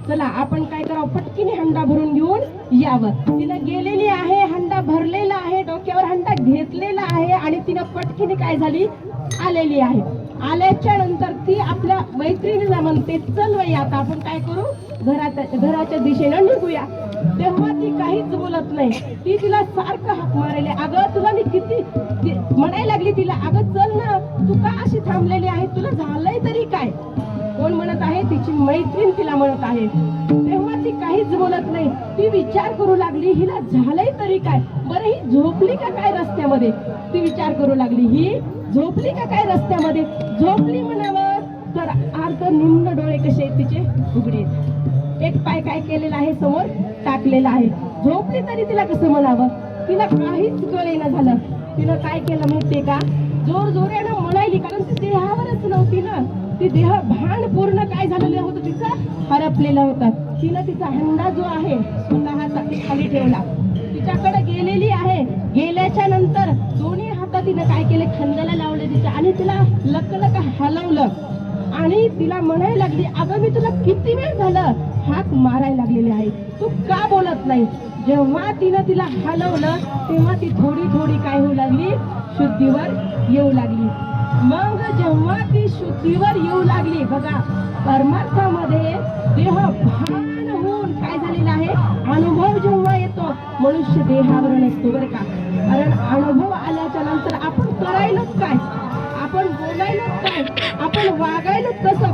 चला आपण काय करावं, पटकीने हंडा भरून घेऊन यावं. तिनं गेलेली आहे, हंडा भरलेला आहे, डोक्यावर हंडा घेतलेला आहे आणि तिनं पटकीने काय झाली, आलेली आहे. आल्याच्या नंतर ती आपल्या मैत्रिणीला म्हणते, चल बाई आता आपण काय करू, घराच्या दिशेनं निघूया. तेव्हा ती काहीच बोलत नाही. ती तिला सारखं हाक मारायला, अगं तुला मी किती म्हणायला लागली तिला, अगं चल ना, तू का अशी थांबलेली आहे, तुला झालंय तरी काय. कोण म्हणत आहे, तिची मैत्रीण तिला म्हणत आहे. तेव्हा ती काहीच बोलत नाही. ती विचार करू लागली, हिला झालंय तरी काय, बरं ही झोपली का काय रस्त्यामध्ये. ती विचार करू लागली, ही झोपली का काय रस्त्यामध्ये. झोपली म्हणावं तर अर्ध निम्न डोळे कसे आहेत तिचे, उघडे. एक पाय काय केलेला आहे, समोर टाकलेला आहे. झोपली तरी तिला कसं म्हणावं, तिला काहीच कळेना झालं. तिनं काय केलं माहितीये का, जोर जोरानं म्हणायली, कारण ती देहावरच नव्हती ना. ती देह भान पूर्ण काय झालेलं होतं, तिचा हरपलेला होता. तिनं तिचा हंडा जो आहे स्वतःचा खाली ठेवला, तिच्याकडे गेलेली आहे. गेल्याच्या नंतर दोन्ही हातात तिनं काय केले, खंदाला लावले तिच्या, आणि तिला लकलक हलवलं आणि तिला म्हणायला लागली, अगं मी तुला किती वेळ झालं हाक मारायला लागलेली आहे, तू का बोलत नाही. जेव्हा तिनं तिला हलवलं तेव्हा ती थोडी थोडी काय होऊ लागली, शुद्धीवर येऊ लागली. मग जेव्हा ती शुद्धीवर येऊ लागली, बघा परमार्थामध्ये देह भान होऊन काय झालेला आहे, अनुभव जेव्हा येतो, मनुष्य देहावर नसतो बरं का. कारण अनुभव आल्याच्या नंतर आपण करायलाच काय, आपण बोलायलाच काय, आपण वागायलाच कसं.